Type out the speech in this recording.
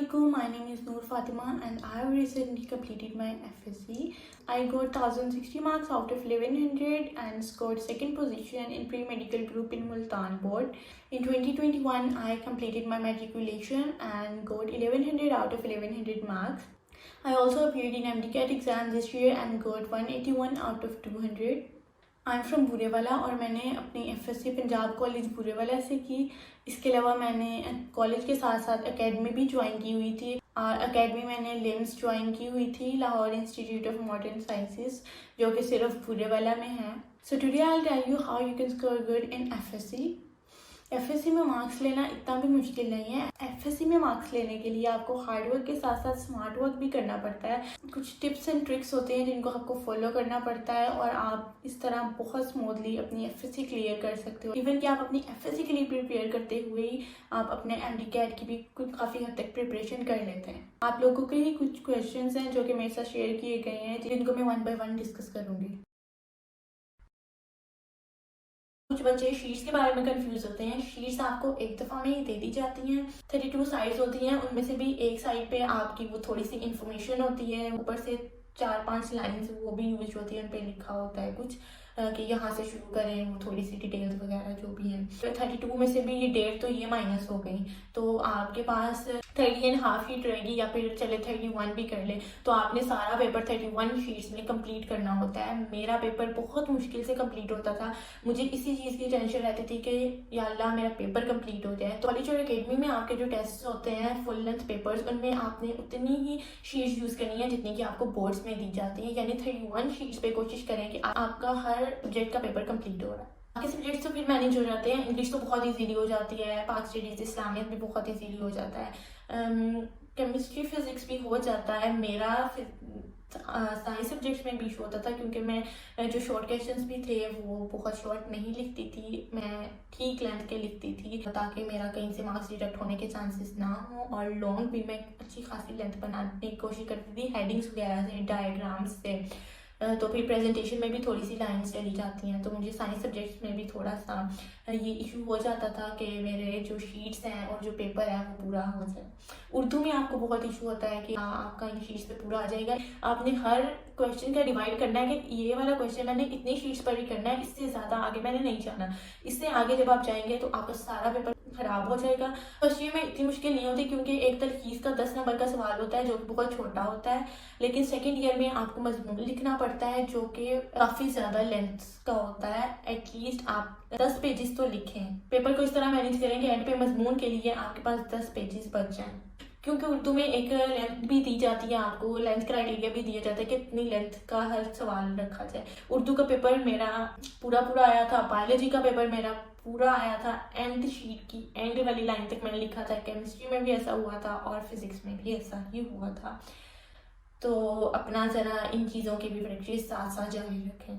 Assalamualaikum. My name is Noor Fatima and I have recently completed my FSC. I got 1060 marks out of 1100 and scored second position in pre-medical group in Multan board. In 2021, I completed my matriculation and got 1100 out of 1100 marks. I also appeared in MDCAT exam this year and got 181 out of 200. I am from Burewala और मैंने अपनी FSc Punjab college Burewala से की। इसके अलावा मैंने college के साथ साथ एकेडमी भी ज्वाइन की हुई थी। एकेडमी मैंने लिम्स ज्वाइन की हुई थी, Lahore institute of modern sciences, जो कि सिर्फ बुरेवाला में है। So today I will tell you how you can score good in FSC. FSC में मार्क्स लेना इतना भी मुश्किल नहीं है। एफएससी में मार्क्स लेने के लिए आपको हार्डवर्क के साथ साथ स्मार्ट वर्क भी करना पड़ता है। कुछ टिप्स एंड ट्रिक्स होते हैं जिनको आपको फॉलो करना पड़ता है और आप इस तरह बहुत स्मूथली अपनी एफएससी क्लियर कर सकते हो। इवन कि आप अपनी एफएससी के लिए प्रिपेयर करते हुए ही आप अपने एमडीकैट की भी काफ़ी हद तक प्रिपरेशन कर लेते हैं। आप लोगों के ही कुछ क्वेश्चन हैं जो कि मेरे साथ शेयर किए गए हैं, जिनको मैं 1 बाय 1 डिस्कस करूँगी। कुछ बच्चे शीट्स के बारे में कंफ्यूज होते हैं। शीट्स आपको एक दफ़ा में ही दे दी जाती हैं। 32 साइड्स होती हैं, उनमें से भी एक साइड पे आपकी वो थोड़ी सी इंफॉर्मेशन होती है, ऊपर से 4-5 लाइन्स वो भी यूज होती है, उन पे लिखा होता है कुछ कि यहाँ से शुरू करें, वो थोड़ी सी डिटेल्स वगैरह जो भी है। तो 32 में से भी ये डेट तो ये माइनस हो गई, तो आपके पास 30.5 शीट रहेगी, या फिर चले 31 भी कर ले। तो आपने सारा पेपर 31 शीट्स में कंप्लीट करना होता है। मेरा पेपर बहुत मुश्किल से कंप्लीट होता था। मुझे इसी चीज़ की टेंशन रहती थी कि या अल्लाह मेरा पेपर कंप्लीट हो जाए। तो कॉलेज और एकेडमी में आपके जो टेस्ट होते हैं फुल लेंथ पेपर्स, उनमें आपने उतनी ही शीट्स यूज़ करनी है जितनी कि आपको बोर्ड्स में दी जाती है। यानी 31 शीट्स पे कोशिश करें कि आपका हर सब्जेक्ट का पेपर कंप्लीट हो रहा है। बाकी सब्जेक्ट्स तो फिर मैनेज हो जाते हैं। इंग्लिश तो बहुत इजीली हो जाती है, पाक स्टडीज इस्लामियत भी बहुत इजीली हो जाता है, केमिस्ट्री फिजिक्स भी हो जाता है। मेरा साइंस सब्जेक्ट्स में भी इशू होता था क्योंकि मैं जो शॉर्ट क्वेश्चंस भी थे वो बहुत शॉर्ट नहीं लिखती थी, मैं ठीक लेंथ के लिखती थी ताकि मेरा कहीं से मार्क्स डिडक्ट होने के चांसेस ना हो। और लॉन्ग भी मैं अच्छी खासी लेंथ बनाने की कोशिश करती थी हेडिंग्स वगैरह से, डायग्राम्स से। तो फिर प्रेजेंटेशन में भी थोड़ी सी लाइन्स चली जाती हैं। तो मुझे साइंस सब्जेक्ट्स में भी थोड़ा सा ये इशू हो जाता था कि मेरे जो शीट्स हैं और जो पेपर है वो पूरा हो जाए। उर्दू में आपको बहुत इशू होता है कि हाँ आपका इन शीट्स पे पूरा आ जाएगा। आपने हर क्वेश्चन का डिवाइड करना है कि ये वाला क्वेश्चन मैंने इतनी शीट्स पर ही करना है, इससे ज़्यादा आगे मैंने नहीं जाना। इससे आगे जब आप जाएंगे तो आपका सारा पेपर खराब हो जाएगा। फर्स्ट ईयर में इतनी मुश्किल नहीं होती क्योंकि एक तलखीस का 10 नंबर का सवाल होता है जो बहुत छोटा होता है, लेकिन सेकेंड ईयर में आपको मजमून लिखना पड़ता है जो कि काफ़ी ज़्यादा लेंथ का होता है। एटलीस्ट आप 10 पेजेस तो लिखें। पेपर को इस तरह मैनेज करें कि एंड पे मजमून के लिए आपके पास 10 पेजेस बच जाएं। क्योंकि उर्दू में एक लेंथ भी दी जाती है, आपको लेंथ क्राइटेरिया भी दिया जाता है कि इतनी लेंथ का हर सवाल रखा जाए। उर्दू का पेपर मेरा पूरा आया था, बायोलॉजी का पेपर मेरा पूरा आया था, एंड शीट की एंड वाली लाइन तक मैंने लिखा था। केमिस्ट्री में भी ऐसा हुआ था और फिजिक्स में भी ऐसा ही हुआ था। तो अपना ज़रा इन चीज़ों की भी प्रैक्टिस साथ साथ जारी रखें।